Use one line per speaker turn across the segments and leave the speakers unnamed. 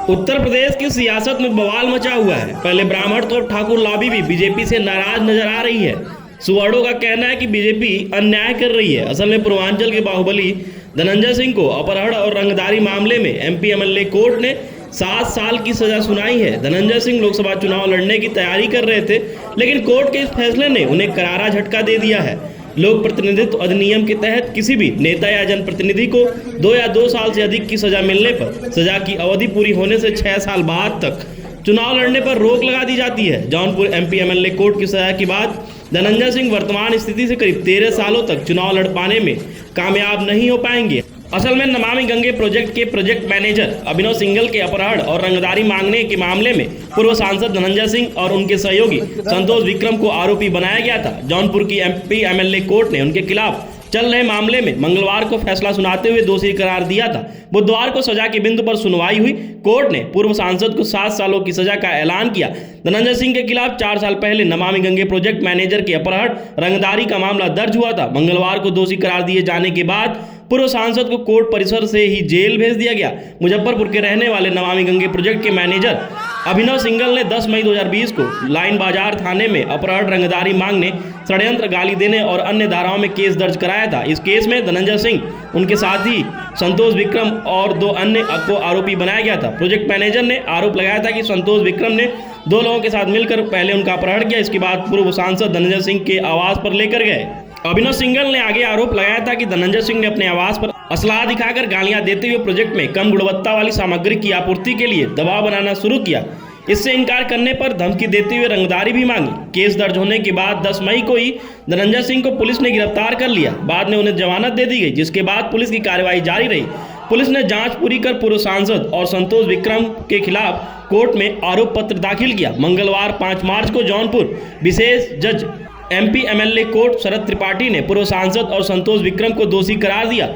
उत्तर प्रदेश की सियासत में बवाल मचा हुआ है। पहले ब्राह्मण तो अब ठाकुर लॉबी भी बीजेपी से नाराज नजर आ रही है। सुवर्णों का कहना है कि बीजेपी अन्याय कर रही है। असल में पूर्वांचल के बाहुबली धनंजय सिंह को अपहरण और रंगदारी मामले में एमपी एमएलए कोर्ट ने 7 साल की सजा सुनाई है। धनंजय सिंह लोकसभा चुनाव लड़ने की तैयारी कर रहे थे, लेकिन कोर्ट के इस फैसले ने उन्हें करारा झटका दे दिया है। लोक प्रतिनिधित्व अधिनियम के तहत किसी भी नेता या जनप्रतिनिधि को 2 या 2 साल से अधिक की सजा मिलने पर सजा की अवधि पूरी होने से 6 साल बाद तक चुनाव लड़ने पर रोक लगा दी जाती है। जौनपुर एमपी एमएलए कोर्ट की सजा के बाद धनंजय सिंह वर्तमान स्थिति से करीब 13 सालों तक चुनाव लड़ पाने में कामयाब नहीं हो पाएंगे। असल में नमामि गंगे प्रोजेक्ट के प्रोजेक्ट मैनेजर अभिनव सिंघल के अपहरण और रंगदारी मांगने के मामले में पूर्व सांसद धनंजय सिंह और उनके सहयोगी संतोष विक्रम को आरोपी बनाया गया था। जौनपुर की एमपी एमएलए कोर्ट ने उनके खिलाफ चल रहे मामले में मंगलवार को फैसला सुनाते हुए दोषी करार दिया था। बुधवार को सजा के बिंदु पर सुनवाई हुई। कोर्ट ने पूर्व सांसद को 7 सालों की सजा का ऐलान किया। धनंजय सिंह के खिलाफ 4 साल पहले नमामि गंगे प्रोजेक्ट मैनेजर के अपहरण रंगदारी का मामला दर्ज हुआ था। मंगलवार को दोषी करार दिए जाने के बाद पूर्व सांसद को कोर्ट परिसर से ही जेल भेज दिया गया। मुजफ्फरपुर के रहने वाले नमामि गंगे प्रोजेक्ट के मैनेजर अभिनव सिंघल ने 10 मई 2020 को लाइन बाजार थाने में अपहरण, रंगदारी मांगने, षड्यंत्र, गाली देने और अन्य धाराओं में केस दर्ज कराया था। इस केस में धनंजय सिंह, उनके साथी संतोष विक्रम और 2 अन्य को आरोपी बनाया गया था। प्रोजेक्ट मैनेजर ने आरोप लगाया था कि संतोष विक्रम ने 2 लोगों के साथ मिलकर पहले उनका अपहरण किया, इसके बाद पूर्व सांसद धनंजय सिंह के आवास पर लेकर गए। अभिनव सिंघल ने आगे आरोप लगाया था कि धनंजय सिंह ने अपने आवास पर असलाह दिखाकर गालियां देते हुए प्रोजेक्ट में कम गुणवत्ता वाली सामग्री की आपूर्ति के लिए दबाव बनाना शुरू किया। इससे इनकार करने पर धमकी देते हुए रंगदारी भी मांगी। केस दर्ज होने के बाद 10 मई को ही धनंजय सिंह को पुलिस ने गिरफ्तार कर लिया। बाद में उन्हें जमानत दे दी गई, जिसके बाद पुलिस की कार्रवाई जारी रही। पुलिस ने जांच पूरी कर पूर्व सांसद और संतोष विक्रम के खिलाफ कोर्ट में आरोप पत्र दाखिल किया। मंगलवार 5 मार्च को जौनपुर विशेष जज एमपी एमएलए कोर्ट शरद त्रिपाठी ने पूर्व सांसद और संतोष विक्रम को दोषी करार दिया।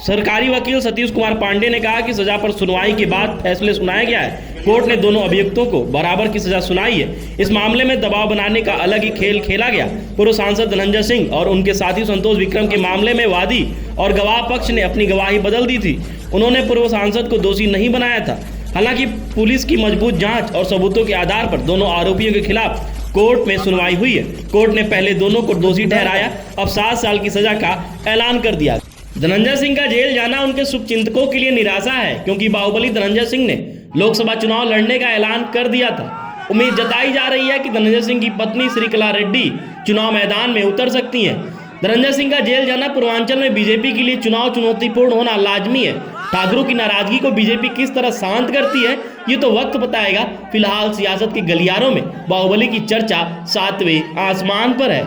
सरकारी वकील सतीश कुमार पांडे ने कहा कि सजा पर सुनवाई के बाद फैसले सुनाया गया है। कोर्ट ने दोनों अभियुक्तों को बराबर की सजा सुनाई है। इस मामले में दबाव बनाने का अलग ही खेल खेला गया। पूर्व सांसद धनंजय सिंह और उनके साथी संतोष विक्रम के मामले में वादी और गवाह पक्ष ने अपनी गवाही बदल दी थी। उन्होंने पूर्व सांसद को दोषी नहीं बनाया था। हालांकि पुलिस की मजबूत जांच और सबूतों के आधार पर दोनों आरोपियों के खिलाफ कोर्ट में सुनवाई हुई है। कोर्ट ने पहले दोनों को दोषी ठहराया, अब 7 साल की सजा का ऐलान कर दिया। धनंजय सिंह का जेल जाना उनके शुभचिंतकों के लिए निराशा है, क्योंकि बाहुबली धनंजय सिंह ने लोकसभा चुनाव लड़ने का ऐलान कर दिया था। उम्मीद जताई जा रही है कि धनंजय सिंह की पत्नी श्रीकला रेड्डी चुनाव मैदान में उतर सकती हैं। धनंजय सिंह का जेल जाना पूर्वांचल में बीजेपी के लिए चुनाव चुनौतीपूर्ण होना लाजमी है। ठाकरों की नाराजगी को बीजेपी किस तरह शांत करती है, ये तो वक्त बताएगा। फिलहाल सियासत के गलियारों में बाहुबली की चर्चा 7वें आसमान पर है।